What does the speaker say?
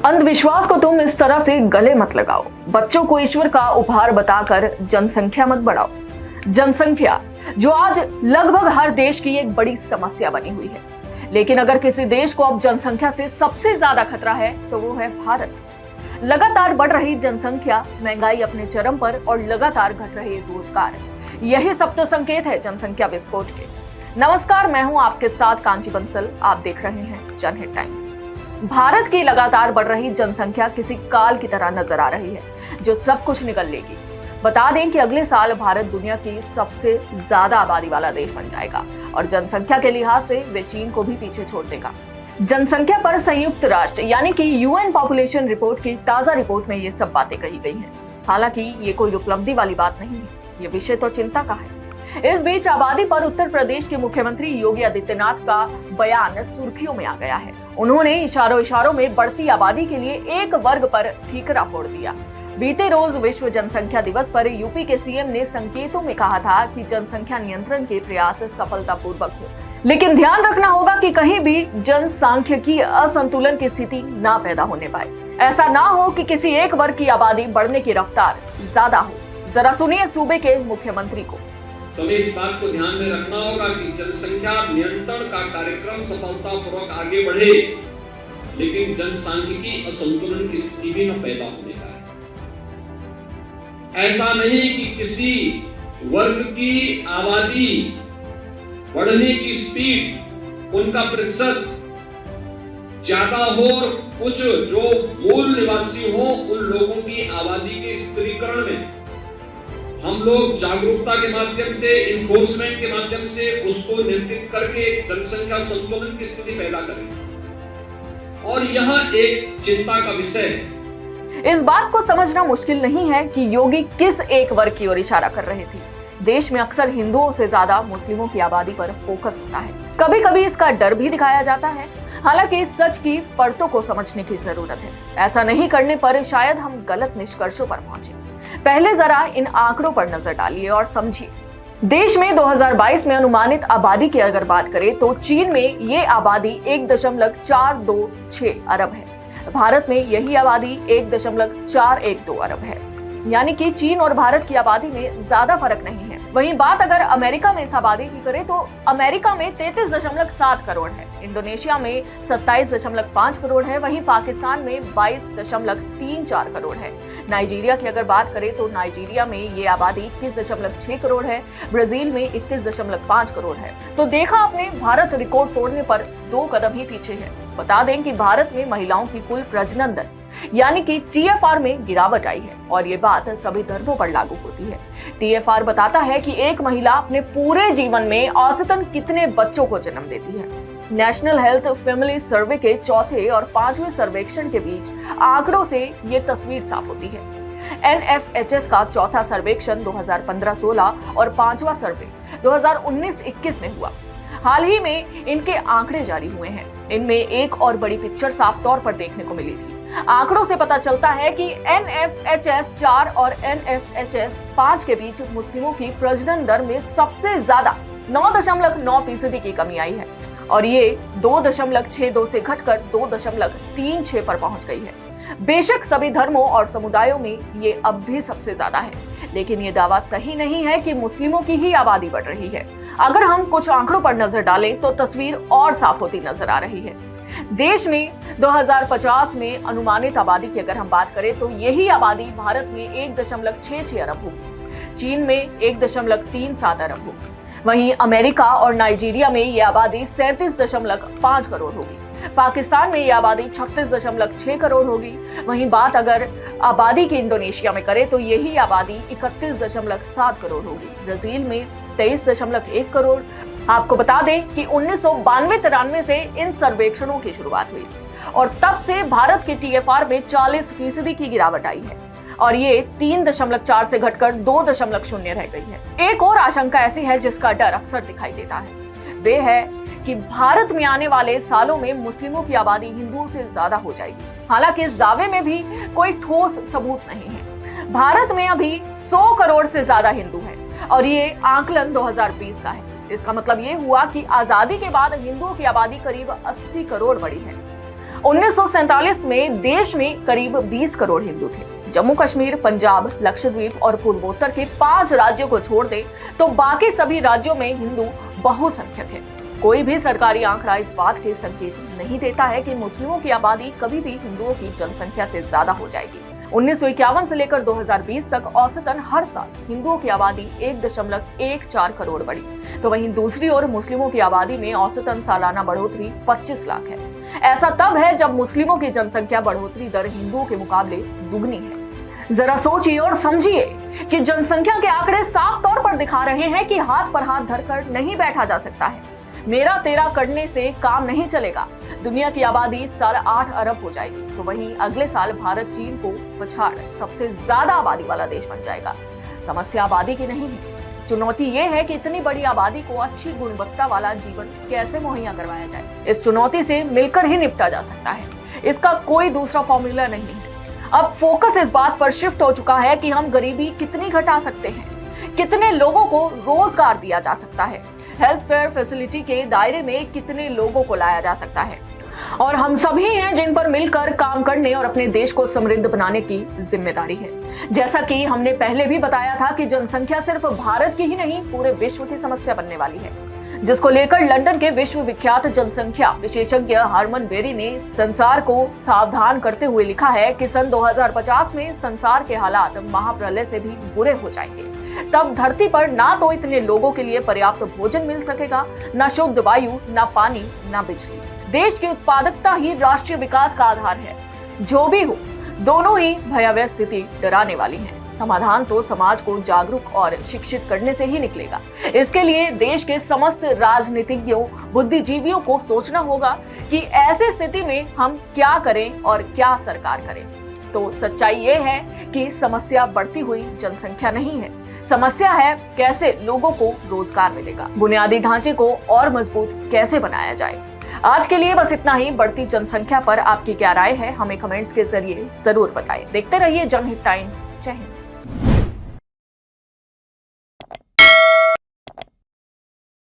अंधविश्वास को तुम इस तरह से गले मत लगाओ। बच्चों को ईश्वर का उपहार बताकर जनसंख्या मत बढ़ाओ। जनसंख्या जो आज लगभग हर देश की एक बड़ी समस्या बनी हुई है, लेकिन अगर किसी देश को अब जनसंख्या से सबसे ज्यादा खतरा है तो वो है भारत। लगातार बढ़ रही जनसंख्या, महंगाई अपने चरम पर और लगातार घट रहे रोजगार, यही सब तो संकेत है जनसंख्या विस्फोट के। नमस्कार, मैं हूं आपके साथ कांची बंसल। आप देख रहे हैं जनहित टाइम्स। भारत की लगातार बढ़ रही जनसंख्या किसी काल की तरह नजर आ रही है जो सब कुछ निगल लेगी। बता दें कि अगले साल भारत दुनिया की सबसे ज्यादा आबादी वाला देश बन जाएगा और जनसंख्या के लिहाज से वे चीन को भी पीछे छोड़ देगा। जनसंख्या पर संयुक्त राष्ट्र यानी कि यूएन पॉपुलेशन रिपोर्ट की ताजा रिपोर्ट में ये सब बातें कही गई हैं। हालांकि ये कोई उपलब्धि वाली बात नहीं है, ये विषय तो चिंता का है। इस बीच आबादी पर उत्तर प्रदेश के मुख्यमंत्री योगी आदित्यनाथ का बयान सुर्खियों में आ गया है। उन्होंने इशारों में बढ़ती आबादी के लिए एक वर्ग पर ठीकरा फोड़ दिया। बीते रोज विश्व जनसंख्या दिवस पर यूपी के सीएम ने संकेतों में कहा था कि जनसंख्या नियंत्रण के प्रयास सफलतापूर्वक हो, लेकिन ध्यान रखना होगा कि कहीं भी जनसांख्यिकीय असंतुलन की स्थिति ना पैदा होने पाए। ऐसा ना हो कि किसी एक वर्ग की आबादी बढ़ने की रफ्तार ज्यादा हो। जरा सुनिए सूबे के मुख्यमंत्री को। तो हमें इस बात को ध्यान में रखना होगा कि जनसंख्या नियंत्रण का कार्यक्रम सफलतापूर्वक आगे बढ़े, लेकिन जनसांख्यिकी असंतुलन की स्थिति भी न पैदा होने पाए। ऐसा नहीं कि किसी वर्ग की आबादी बढ़ने की स्पीड, उनका प्रतिशत ज्यादा हो और कुछ जो मूल निवासी हो उन लोगों की आबादी के स्थिरीकरण में हम लोग जागरूकता के माध्यम से, इन्फोर्समेंट के माध्यम से उसको नियंत्रित करके जनसंख्या संतुलन की स्थिति पैदा करें, और यह एक चिंता का विषय है। इस बात को समझना मुश्किल नहीं है कि योगी किस एक वर्ग की ओर इशारा कर रहे थे। देश में अक्सर हिंदुओं से ज्यादा मुस्लिमों की आबादी पर फोकस होता है। कभी कभी इसका डर भी दिखाया जाता है। हालांकि इस सच की परतों को समझने की जरूरत है। ऐसा नहीं करने पर शायद हम गलत निष्कर्षों पर पहुंचे। पहले जरा इन आंकड़ों पर नजर डालिए और समझिए। देश में 2022 में अनुमानित आबादी की अगर बात करें तो चीन में ये आबादी 1.426 अरब है। भारत में यही आबादी 1.412 अरब है। यानी कि चीन और भारत की आबादी में ज्यादा फर्क नहीं है। वहीं बात अगर अमेरिका में इस आबादी की करें तो अमेरिका में 33.7 करोड़ है, इंडोनेशिया में 27.5 करोड़ है, वहीं पाकिस्तान में 22.34 करोड़ है। नाइजीरिया की अगर बात करें तो नाइजीरिया में ये आबादी 21.6 करोड़ है, ब्राजील में 21.5 करोड़ है। तो देखा आपने, भारत रिकॉर्ड तोड़ने पर 2 कदम ही पीछे है। बता दें कि भारत में महिलाओं की कुल प्रजनन दर यानी कि TFR में गिरावट आई है और ये बात सभी धर्मों पर लागू होती है। TFR बताता है कि एक महिला अपने पूरे जीवन में औसतन कितने बच्चों को जन्म देती है। नेशनल हेल्थ फैमिली सर्वे के चौथे और 5वें सर्वेक्षण के बीच आंकड़ों से ये तस्वीर साफ होती है। NFHS का चौथा सर्वेक्षण 2015-16 और 5वां सर्वे 2019-21 में हुआ। हाल ही में इनके आंकड़े जारी हुए हैं। इनमें एक और बड़ी पिक्चर साफ तौर पर देखने को मिली थी। आंकड़ों से पता चलता है कि NFHS 4 और NFHS 5 के बीच मुस्लिमों की प्रजनन दर में सबसे ज्यादा 9.9% की कमी आई है और ये 2.62 से घटकर 2.36 पर पहुंच गई है। बेशक सभी धर्मों और समुदायों में ये अब भी सबसे ज्यादा है, लेकिन ये दावा सही नहीं है कि मुस्लिमों की ही आबादी बढ़ रही है। अगर हम कुछ आंकड़ों पर नजर डालें तो तस्वीर और साफ होती नजर आ रही है। देश में 2050 में अनुमानित आबादी की अगर हम बात करें तो यही आबादी भारत में 1.66 अरब होगी, चीन में 1.37 अरब होगी, वहीं अमेरिका और नाइजीरिया में ये आबादी 37.5 करोड़ होगी, पाकिस्तान में ये आबादी 36.6 करोड़ होगी। वहीं बात अगर आबादी की इंडोनेशिया में करें तो यही आबादी 31.7 करोड़ होगी, ब्राजील में 23.1 करोड़। आपको बता दें कि 1992-93 से इन सर्वेक्षणों की शुरुआत हुई और तब से भारत के TFR में 40% की गिरावट आई है और ये 3.4 से घटकर 2.0 रह गई है। एक और आशंका ऐसी है जिसका डर अक्सर दिखाई देता है, वे है कि भारत में आने वाले सालों में मुस्लिमों की आबादी हिंदुओं से ज्यादा हो जाएगी। हालांकि इस दावे में भी कोई ठोस सबूत नहीं है। भारत में अभी 100 करोड़ से ज्यादा हिंदू हैं और ये आंकलन 2020 का है। इसका मतलब ये हुआ कि आजादी के बाद हिंदुओं की आबादी करीब 80 करोड़ बढ़ी है। 1947 में देश में करीब 20 करोड़ हिंदू थे। जम्मू कश्मीर, पंजाब, लक्षद्वीप और पूर्वोत्तर के 5 राज्यों को छोड़ दे तो बाकी सभी राज्यों में हिंदू बहुसंख्यक हैं। कोई भी सरकारी आंकड़ा इस बात के संकेत नहीं देता है कि मुस्लिमों की आबादी कभी भी हिंदुओं की जनसंख्या से ज्यादा हो जाएगी। 1951 से लेकर 2020 तक औसतन हर साल हिंदुओं की आबादी 1.14 करोड़ बढ़ी, तो वहीं दूसरी ओर मुस्लिमों की आबादी में औसतन सालाना बढ़ोतरी 25 लाख है। ऐसा तब है जब मुस्लिमों की जनसंख्या बढ़ोतरी दर हिंदुओं के मुकाबले दुगनी है। जरा सोचिए और समझिए कि जनसंख्या के आंकड़े साफ तौर पर दिखा रहे हैं कि हाथ पर हाथ धरकर नहीं बैठा जा सकता है। मेरा तेरा करने से काम नहीं चलेगा। दुनिया की आबादी साल 8 अरब हो जाएगी, तो वहीं अगले साल भारत चीन को पछाड़ सबसे ज्यादा आबादी वाला देश बन जाएगा। समस्या आबादी की नहीं है, चुनौती ये है कि इतनी बड़ी आबादी को अच्छी गुणवत्ता वाला जीवन कैसे मुहैया करवाया जाए। इस चुनौती से मिलकर ही निपटा जा सकता है, इसका कोई दूसरा फॉर्मूला नहीं है। अब फोकस इस बात पर शिफ्ट हो चुका है कि हम गरीबी कितनी घटा सकते हैं, कितने लोगों को रोजगार दिया जा सकता है, हेल्थ फेयर फैसिलिटी के दायरे में कितने लोगों को लाया जा सकता है, और हम सभी हैं जिन पर मिलकर काम करने और अपने देश को समृद्ध बनाने की जिम्मेदारी है। जैसा कि हमने पहले भी बताया था कि जनसंख्या सिर्फ भारत की ही नहीं पूरे विश्व की समस्या बनने वाली है, जिसको लेकर लंदन के विश्व विख्यात जनसंख्या विशेषज्ञ हरमन बेरी ने संसार को सावधान करते हुए लिखा है कि सन 2050 में संसार के हालात महाप्रलय से भी बुरे हो जाएंगे। तब धरती पर ना तो इतने लोगों के लिए पर्याप्त भोजन मिल सकेगा, ना शुद्ध वायु, ना पानी, ना बिजली। देश की उत्पादकता ही राष्ट्रीय विकास का आधार है। जो भी हो, दोनों ही भयावह स्थिति डराने वाली है। समाधान तो समाज को जागरूक और शिक्षित करने से ही निकलेगा। इसके लिए देश के समस्त राजनीतिज्ञों, बुद्धिजीवियों को सोचना होगा कि ऐसे स्थिति में हम क्या करें और क्या सरकार करे। तो सच्चाई ये है कि समस्या बढ़ती हुई जनसंख्या नहीं है, समस्या है कैसे लोगों को रोजगार मिलेगा, बुनियादी ढांचे को और मजबूत कैसे बनाया जाए। आज के लिए बस इतना ही। बढ़ती जनसंख्या पर आपकी क्या राय है, हमें कमेंट्स के जरिए जरूर बताएं। देखते रहिए जनहित टाइम्स। जय हिंद।